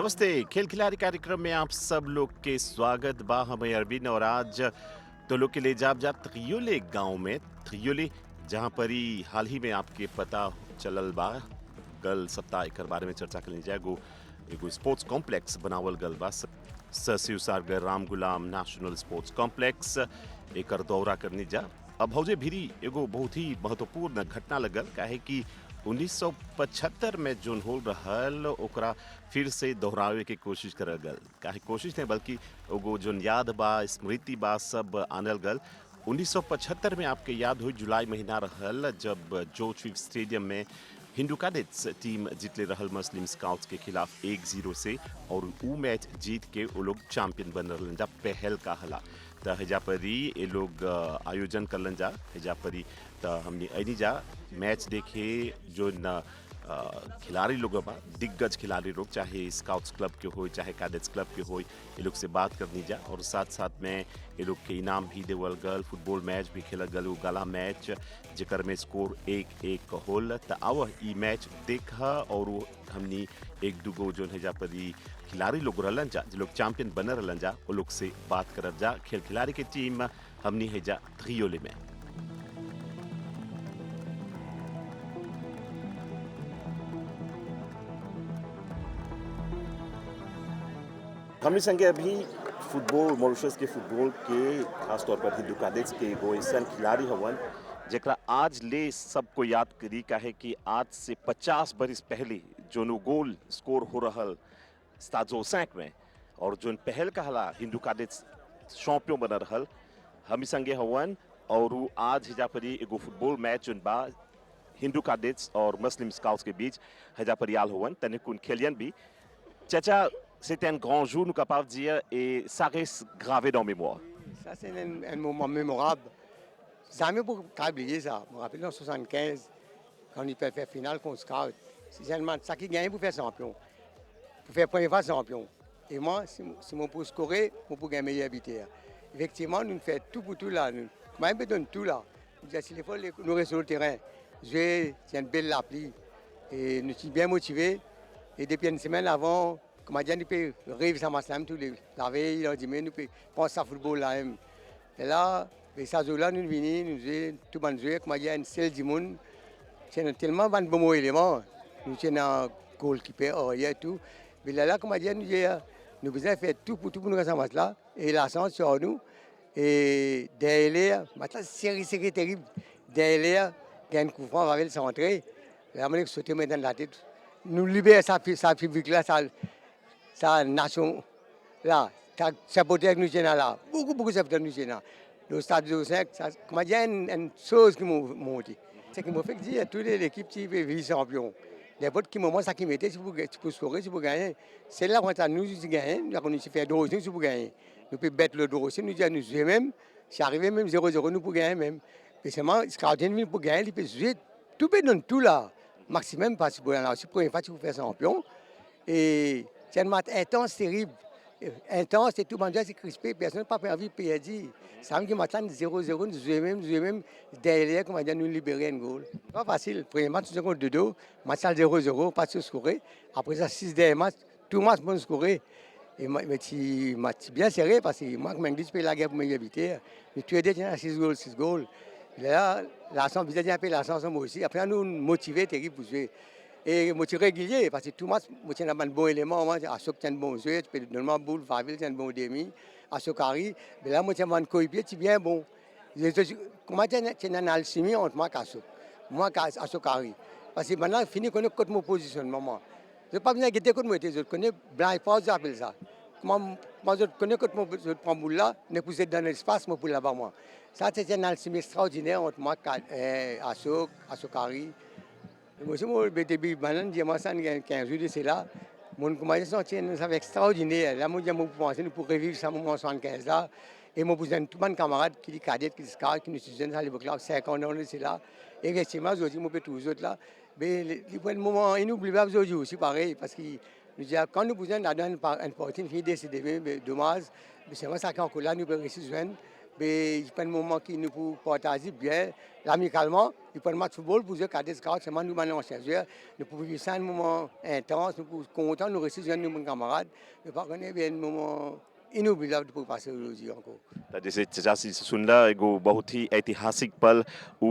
नमस्ते। खेल खिलाड़ी कार्यक्रम में आप सब लोग के स्वागत बा। हम अरविंद और आज तो लोग के ले जा त्रियोले गांव में त्रियोले, जहां पर ही हाल ही में आपके पता चलल बा गल सप्ताह एकर बारे में चर्चा करनी जाए। एगो स्पोर्ट्स कॉम्प्लेक्स बनावल गल बा शिव सागर राम गुलाम नेशनल स्पोर्ट्स कॉम्प्लेक्स, एकर दौरा करनी जा। अब हौजे भिरी एगो बहुत ही महत्वपूर्ण घटना लगल, काहे कि 1975 में जोन हो रहल ओकरा फिर से दोहरावे के कोशिश करल गल। काहे कोशिश नहीं बल्कि एगो जोन याद बा स्मृति बा सब आनल गल। 1975 में आपके याद हो जुलाई महीना रहल जब जॉर्ज फिल्ड स्टेडियम में हिंदू कैडेट्स टीम जीतले रहल मुस्लिम स्काउट्स के खिलाफ 1-0 से, और ऊ मैच जीत के वो लोग चैंपियन बन रहलन जा पहल का हला। त हेजा परी ये लोग आयोजन करलन जा हेजा परी। त हमने ऐनी जा मैच देखे जो न खिलाड़ी लोग बा, दिग्गज खिलाड़ी लोग, चाहे स्काउट्स क्लब के हो चाहे कैडेट्स क्लब के हो, ये लोग से बात करनी जा। और साथ साथ में ये लोग के इनाम भी देवल गल। फुटबॉल मैच भी खेलल गल, गला मैच जेकर में स्कोर 1-1 होल। त आव ई मैच देखा और हमनी एक दुगो जो है जा परी खिलाड़ी लोग रहलन जा जो लोग चैंपियन बन रहलन जा वो लोग से बात करब जा। खेल खिलाड़ी के टीम हमनी है जा त्रियोले में। हमने संगे अभी फुटबॉल मॉरिशस के फुटबॉल के खासतौर पर हिंदू कैडेट्स के एगो ऐसा खिलाड़ी हवन जरा आज ले सबको याद करी। काहे कि आज से 50 बरिस पहले जो गोल स्कोर हो रहल स्टाजो 5 में, और जो पहल कहला हिंदू कैडेट्स चैंपियन बन रहल हम संगे हवन। और उ आज हिजा परी एगो फुटबॉल मैच जोन बा हिंदू कैडेट्स और मुस्लिम स्काउट्स के बीच हिजा परी आल हवन तने कुन खेलियन भी। Tcha, c'était un grand jour, nous capables de dire, et ça reste gravé dans la mémoire. Ça, c'est un moment mémorable. Jamais pour oublier ça. Je me rappelle en 75, quand on fait faire finale contre Scout. C'est seulement ça qui gagne pour faire champion. Pour faire première fois champion. Et moi, si mon pour scorer, mon pour gagner meilleur buteur. Effectivement, nous faisons tout pour tout là. Nous même donne tout là. Nous disons, s'il faut, nous restons sur le terrain. Jouer, c'est une belle appli. Et nous sommes bien motivés. Et depuis une semaine avant, comme on nous peut rêver ça matin, tous les la veille, le dimanche, nous peut penser à football là même. Et là, ça là, nous venons, nous jouons, tout le monde joue, comme on dit, une seule du monde. C'est tellement de bons éléments. Nous sommes un goalkeeper, et tout. Mais là, comme on dit, nous besoin faire tout pour nous rester là. Et la chance sur nous. Et derrière, maintenant, c'est terrible. Derrière, il y a un coup franc, on va le centrer. Là, on a sauté maintenant la tête. Nous libérer sa public là, sa nation là, sa beauté que nous sommes là. Beaucoup de nous sommes là. Le stade de 5, comment dire, une chose qui m'a dit. C'est qui m'a fait dire à toute l'équipe qui veut vice-champion. Les votes qui m'ont ça qui m'étaient, si vous scorer, si vous gagnez. C'est là qu'on a nous gagné, là qu'on a fait Dorossi, si vous gagnez. Nous pouvons battre le Dorossi, nous disons, nous jouons même. Si arrivé même 0-0, nous pouvons gagner même. Et seulement, Scouting pour gagner, il peut jouer tout peut dans tout là. Maximum parce que c'est la première fois que vous faites champion. Et c'est un match intense, terrible. Intense, et tout le monde c'est crispé, personne n'a pas envie de perdre. Ça veut dire que maintenant 0-0, nous jouons même derrière, comment dire, nous libérer un goal. Pas facile. Premier match, nous avons 2-2, match 0-0, pas de scorer. Après ça, 6 derniers matchs, tout match bon scorer. Et match bien serré parce que moi, comme je dis, la guerre pour m'éviter. Mais tu es déjà 6 goals. Là, la chance, vous avez un peu la chance moi aussi. Après, nous motiver, terrible pour jouer. Et motiver régulier, parce que tout le monde, c'est un bon élément. À chaque fois, un bon jeu, tu peux donner un boule, Faville, c'est un bon demi. À chaque carré, mais là, moi, c'est un coéquipier, c'est bien bon. Comment c'est une alchimie entre moi et Kassou. Moi, à chaque carré. Parce que maintenant, fini, qu'on connaît mon positionnement. Je ne sais pas bien guetter contre moi, je connais blind pass, j'appelle ça. Moi, je connais quand je prends boule là, je peux dans l'espace, moi, pour là-bas, moi. Ça, c'est une alchimie extraordinaire entre moi et Asokari. Moi, je début, maintenant, je me 15 jours de cela. Mon commencement, c'est extraordinaire. Là, moi, je pense pour revivre ça, moment 75 là. Et moi, vous avez tout le monde camarade qui est cadet, qui est scar, qui nous suivent à l'époque là, 50 ans, c'est là. Et effectivement, aujourd'hui, moi, tous les autres là. Mais le moment inoubliable aujourd'hui aussi, pareil, parce que quand nous besoin d'avoir une partie, une fille décédée, dommage, mais c'est vrai ça qu'encore là, nous pouvons réussir à joindre. Mais il prend un moment qui nous pour partager bien, amicalement. Il prend un match de football pour jouer cadet scout, c'est nous maintenant anciens joueurs. Nous pouvons vivre ça un moment intense, nous pouvons contents, nous rester jeunes, nous, camarades. Nous pas connaître bien un moment inoubliable pour passer aujourd'hui encore. जैसे सुनला एगो बहुत ही ऐतिहासिक पल उ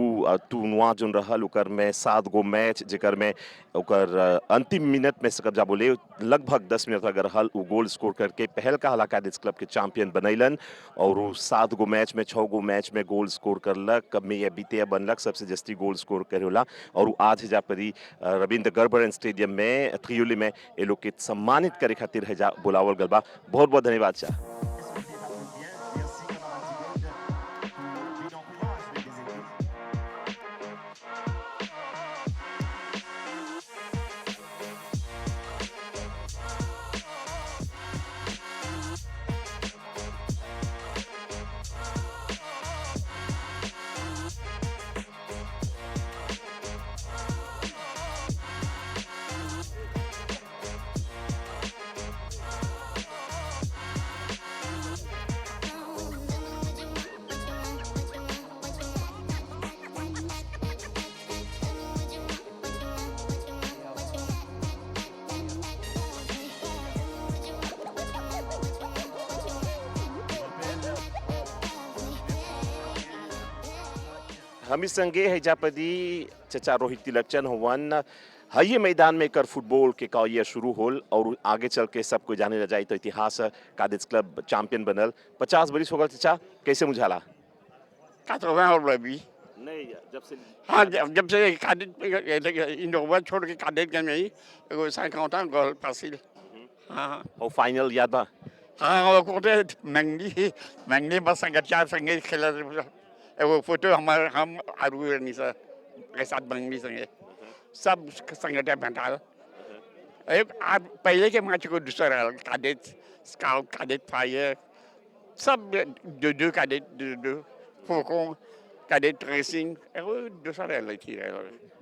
tournament zone रहल ओकर में 7 गो मैच जेकर में ओकर अंतिम मिनट में सकब जा बोले लगभग 10 मिनट अगर रहल उ गोल स्कोर करके पहल का हला कैडेट्स क्लब के चैंपियन बनैलन और उ 7 गो मैच में 6 गो मैच में गोल स्कोर करलक कब में ये बीते बनलक सबसे जस्ती गोल स्कोर करेला और उ आज जा परी रविंद्र गर्बर स्टेडियम में थ्रियोली में ए लोग के सम्मानित करे खातिर है जा बुलावल गल बा बहुत बहुत धन्यवाद चा हमी संगे है जापदी चचा रोहित तिलकचंद हवन हये मैदान में कर फुटबॉल के कौया शुरू होल और आगे चल के सबको जाने ल जाए तो इतिहास कादेज क्लब चैंपियन बनल 50 बरिस हो गल चचा कैसे मुझाला 80 और अभी नहीं जब से हाँ जब से कादेट इनोवा छोड़ के कादेट गए नहीं वो 50 ans गोल फासिल हाँ और फाइनल याद बा हाँ वो कोटे मंगनी बस संगत चार संगे खेला वो फोटो हमारे हम आरू नहीं सर के साथ मंगनी संगे सब संगत है भंडार आप पहले के मैच को दूसरा कादेट स्काउट कादेट फायर सब दो कादेट दो फोको cadet racing वो दूसरा रह थी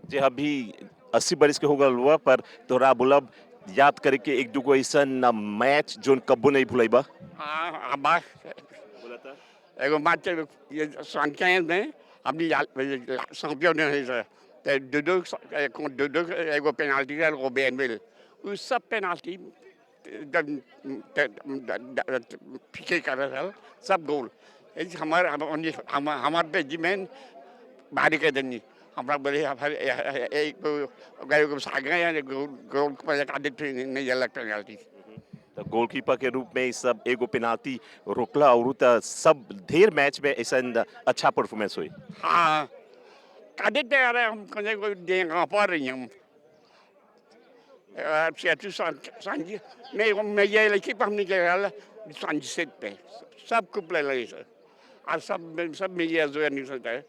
जे अभी 80 बरिस के हो गल हुआ पर तोरा बुलब याद करे के एक दुगो ऐसा मैच जोन कब्बो नहीं भुलाइबा हाँ अब्बा एगो मैच ये 75 में अपनी चैंपियन है सर दो एगो पेनाल्टी है रोबेन विल उस सब पेनाल्टी पीके कर रहा था सब गोल हमारे बेंचमैन बाहरी के दिन हमारा बोले एक गए को सागे या गोल पर कादेट नहीं अलग पेनाल्टी तो गोलकीपर के रूप में सब एगो पेनाल्टी रोकला और त सब ढेर मैच में ऐसा अच्छा परफॉर्मेंस हुई हाँ कादेट आ रहे हम कहीं को देंगे पर रही हम सियाचू सांझी मैं ये लड़की पर हमने क्या किया सांझी सेट पे सब कुछ ले लगे सर आज सब में ये जो है नहीं सकता है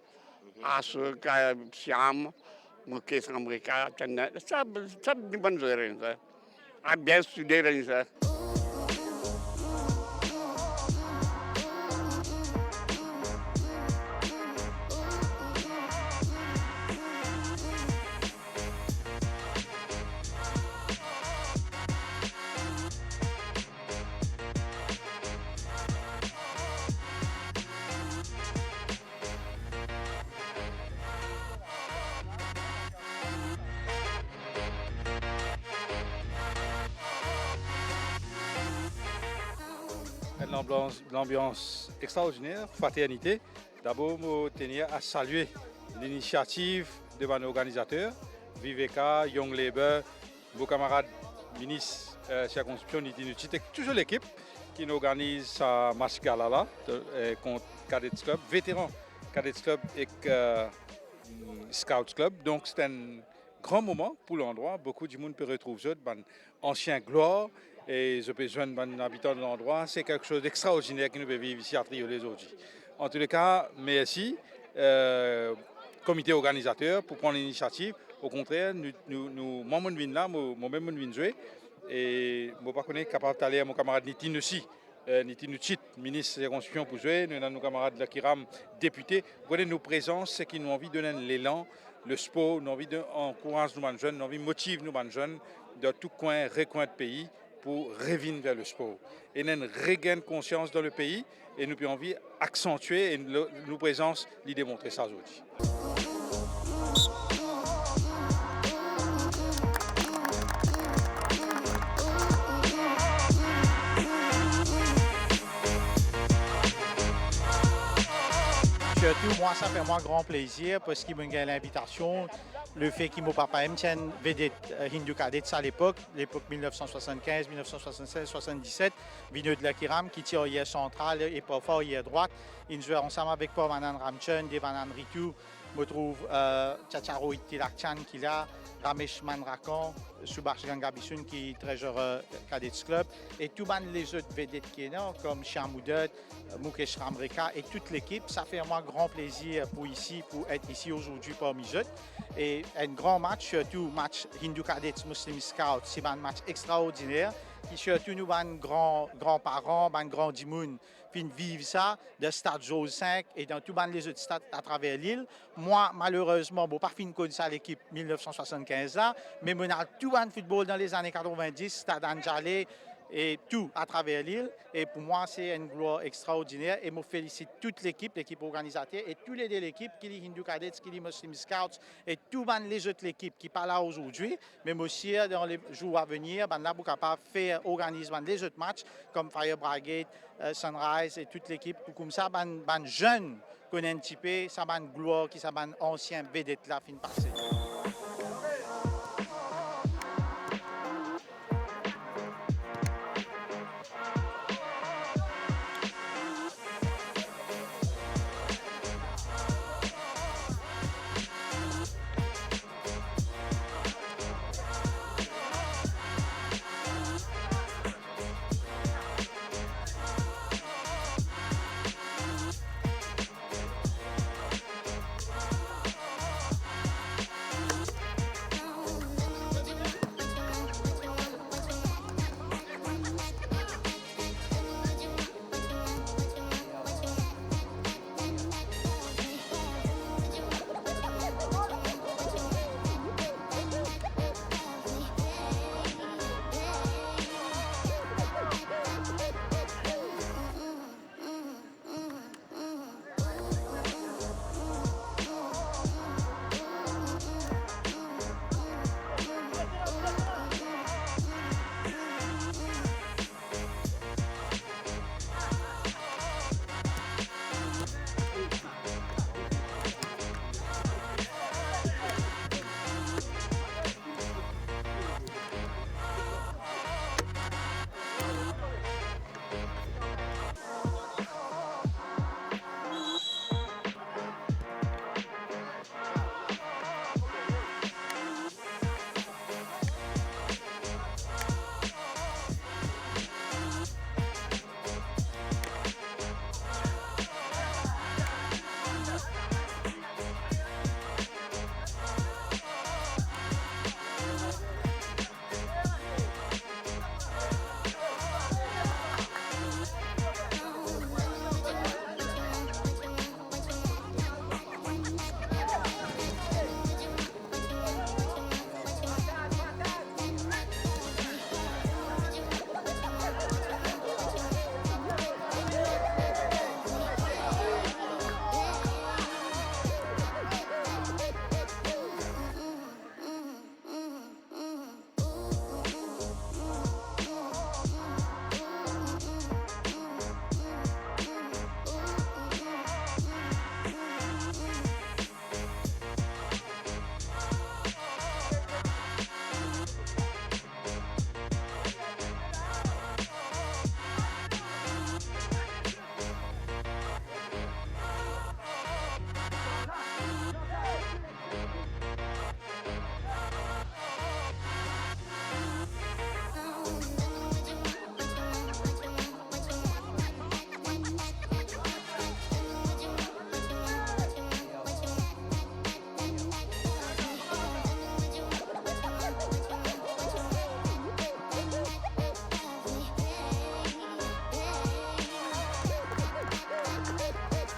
आसू का श्याम मुकेश अमरीका चंदन सब निबंध हो रहे हैं सर आप बेस्ट दे रहे हैं sir L'ambiance extraordinaire, fraternité. D'abord, je tenais à saluer l'initiative de mon organisateur, Viveka, Young Labour, vos camarades ministres circonscription Nitinuchit, toujours l'équipe qui nous organise ce match gala contre Cadets Club, vétéran Cadets Club et Scouts Club. Donc c'est un grand moment pour l'endroit. Beaucoup de monde peut retrouver ça, ancien gloire. Et je peux joindre un habitant de l'endroit. C'est quelque chose d'extraordinaire qui nous peut vivre ici à Triolet aujourd'hui. En tous les cas, merci comité organisateur pour prendre l'initiative. Au contraire, nous moi, je là, moi-même, je jouer. Et je ne sais pas capable d'aller à mon camarade Nitin aussi. Nitin Uchit, ministre de la Constitution pour jouer. Nous avons nos camarades de la Kiram, députés. Vous voyez, nos présences, c'est qu'ils nous ont envie de donner l'élan, le sport, nous avons envie d'encourager nos jeunes, nous avons envie de motiver nos jeunes de tout coin, recoin de pays pour revenir vers le sport. Et nous regain conscience dans le pays et nous avons envie d'accentuer et nous présence de démontrer ça aujourd'hui. Surtout, moi, ça fait moi grand plaisir parce qu'il m'a gagné l'invitation. Le fait qu'il m'a papa me tienne vedette Hindu Cadets à l'époque 1975, 1976, 77, Vinod Lakiram qui tire hier central et pas fort hier droite. Il joue ensemble avec Pavanan Ramchand, Devanan Ritu. Je trouve Chacharo Tilakchan qui est là, Ramesh Manrakan, Subhash Gangabisun qui est trésorier Cadets Club et tous les autres vedettes qui sont là comme Shyamoudat, Mukesh Ramreka et toute l'équipe. Ça fait moi grand plaisir pour être ici aujourd'hui parmi eux. Et un grand match, surtout match Hindu Cadets Muslim Scouts, c'est un match extraordinaire qui surtout nous un grands-parents, un grand dimoun vivre ça de stade Jose 5 et dans tous les autres stades à travers l'île. Moi, malheureusement, je n'ai pas fini de ça l'équipe 1975 là, mais on a tout un football dans les années 90, stade Anjalé et tout à travers l'île. Et pour moi, c'est une gloire extraordinaire. Et je félicite toute l'équipe organisatrice et tous les de l'équipe, qui est Hindu Cadets, qui est Muslim Scouts et toutes les autres équipes qui parlent là aujourd'hui. Mais aussi, dans les jours à venir, on est capable de faire organiser les autres matchs comme Fire Brigade, Sunrise et toute l'équipe. Comme ça, les jeunes connaissent un petit peu, ça va une gloire qui est un ancien vedette là, fin passé.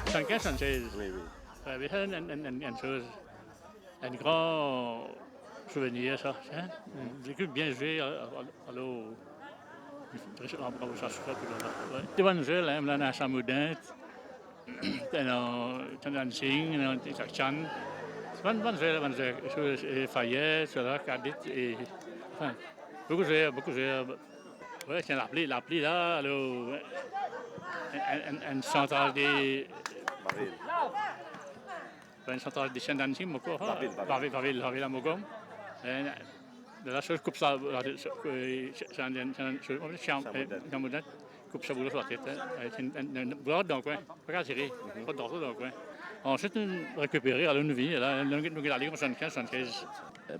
En 1976, Oui, oui. j'avais une chose, un grand souvenir, ça. Hein? L'équipe bien joué, alors bravo, ça se fait tout le temps. Dewan je là, là, na Samudin, dan Singh, dan Chan. Van je, Fayette, cela, Cadit, et enfin, beaucoup je, ouais, c'est l'appli là, alors, un central des, un central des Chandansi, Moko, Vavel, la Mogom, de la chose coupe ça, Chamoudat, coupe ça boulot sur la tête, un boulot dans le coin, pas tirer, pas dans le coin. Ensuite, récupérer à la vie, là, nous allons 75.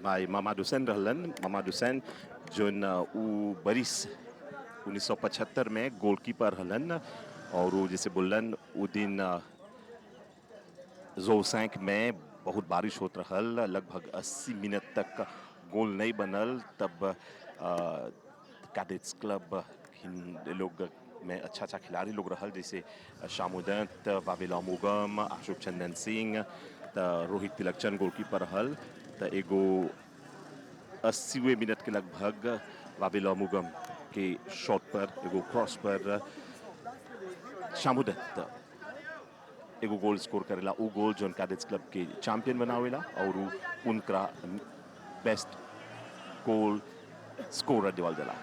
By Mamadou Sen रहलन Mamadou Sen zone उ बरिस 1975 में गोलकीपर हलन और वो जैसे बोलन उ दिन जोसैंक में बहुत बारिश होत रहल लगभग 80 मिनट तक गोल नहीं बनल तब कैडेट्स क्लब लोग में अच्छा खिलाड़ी लोग रहल जैसे शामुदंत वावेला मुगम अशोक चंदन सिंह रोहित तिलकचंद गोलकीपर रहल त एगो 80वें मिनट के लगभग वावेला मुगम के शॉट पर एगो क्रॉस पर शामुदंत एगो गोल स्कोर करेला वो गोल जोन कैडेट्स क्लब के चैंपियन बनावेला और उनका बेस्ट गोल स्कोरर देवल देला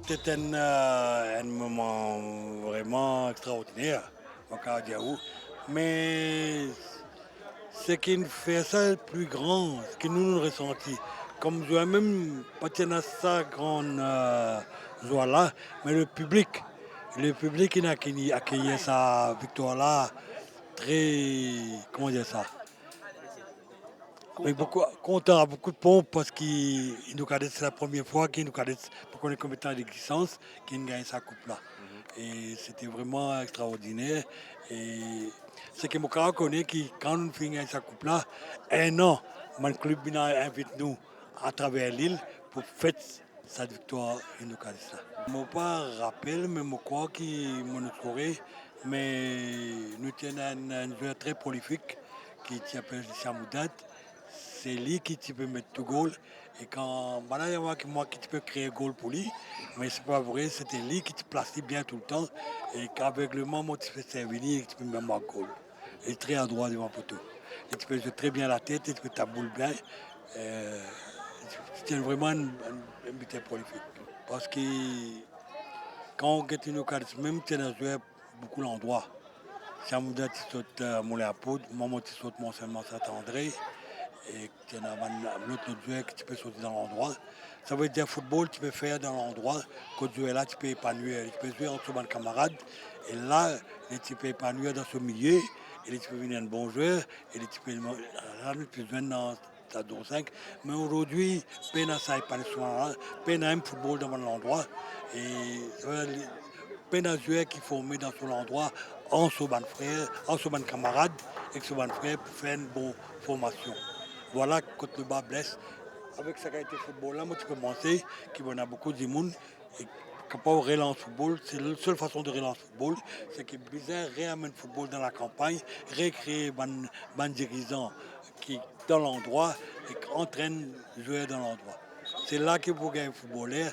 c'était un moment vraiment extraordinaire, au Cardiaou. Mais ce qui nous fait ça plus grand, ce que nous ressenti, comme je même pas à ça grande joie là, mais le public il a accueilli sa victoire là très, comment dire ça, avec beaucoup content, beaucoup de pompe parce qu'il nous cadette, c'est la première fois qu'il nous cadette pour qu'on ait combien de temps d'existence qu'il gagne sa coupe là. Et c'était vraiment extraordinaire. Et ce que mon cas connaît, que quand nous finissons sa coupe là, un an, mon club invite nous à travers l'île pour fêter cette victoire et nous cadette là. Je ne me rappelle, mais je crois qu'il m'a scoré, mais nous tenons un joueur très prolifique qui s'appelle Chamoudat. C'est lui qui peut mettre tout goal. Et quand il y a moi qui peut créer goal pour lui, mais c'est pas vrai, c'était lui qui te place bien tout le temps. Et qu'avec le moment où tu fais servir, tu peux même mettre goal. Il est très adroit devant le poteau. Et tu peux jouer très bien la tête, et tu peux ta boule bien. Tu tiens vraiment un buteur prolifique. Parce que quand on gagne une occasion, même tu as joué beaucoup d'endroits. Chamouda, tu sautes Moulin à Poudre, Maman, tu sautes Mont-Saint-André. Et tu as l'autre joueur que tu peux sauter dans l'endroit. Ça veut dire football, tu peux faire dans l'endroit. Quand tu es là, tu peux épanouir. Tu peux jouer entre tes camarades. Et là, tu peux épanouir dans ce milieu. Et tu peux devenir un bon joueur. Et tu peux jouer dans ta 5. Mais aujourd'hui, peine à ça épanouir souvent là. Peine à un football dans l'endroit. Et peine à jouer qui formé dans son endroit en son frère, en son camarade, et son frère pour faire une bonne formation. Voilà, quand le bas blesse, avec sa qualité football, là, moi, tu peux penser qu'il y en a beaucoup de monde et capable de relancer le football. C'est la seule façon de relancer le football, c'est que Blizzard réamène le football dans la campagne, recréer un dirigeant qui dans l'endroit et qui entraîne les joueurs dans l'endroit. C'est là que vous gagnez footballeur.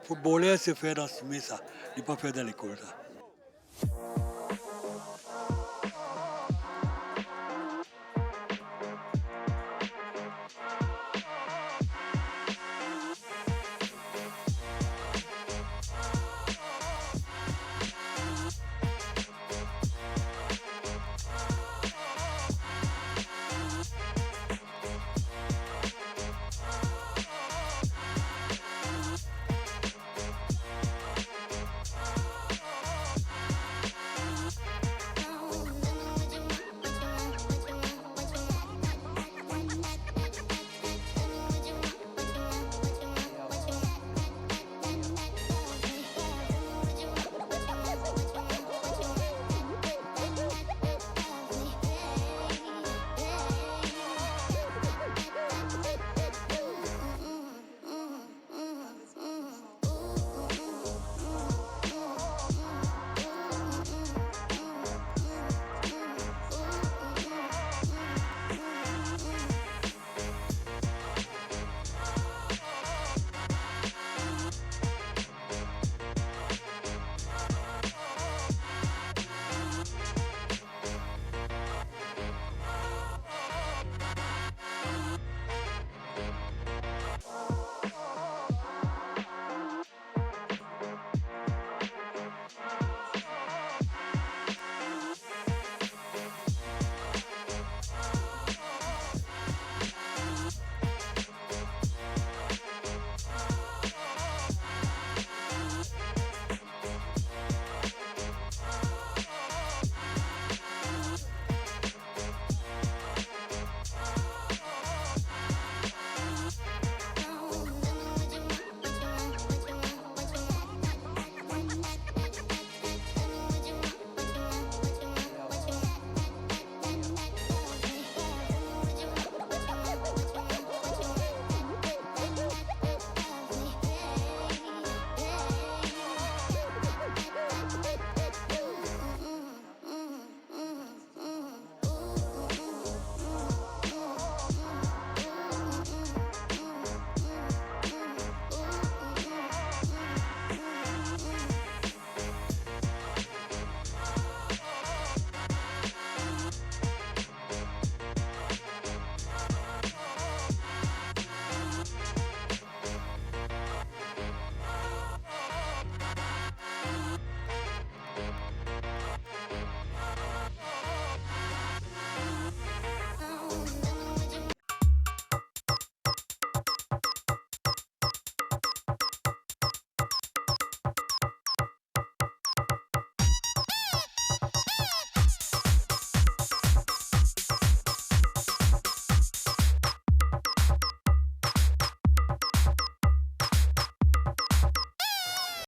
Footballeur, c'est faire dans ce ça, il ne pas faire dans l'école. Ça.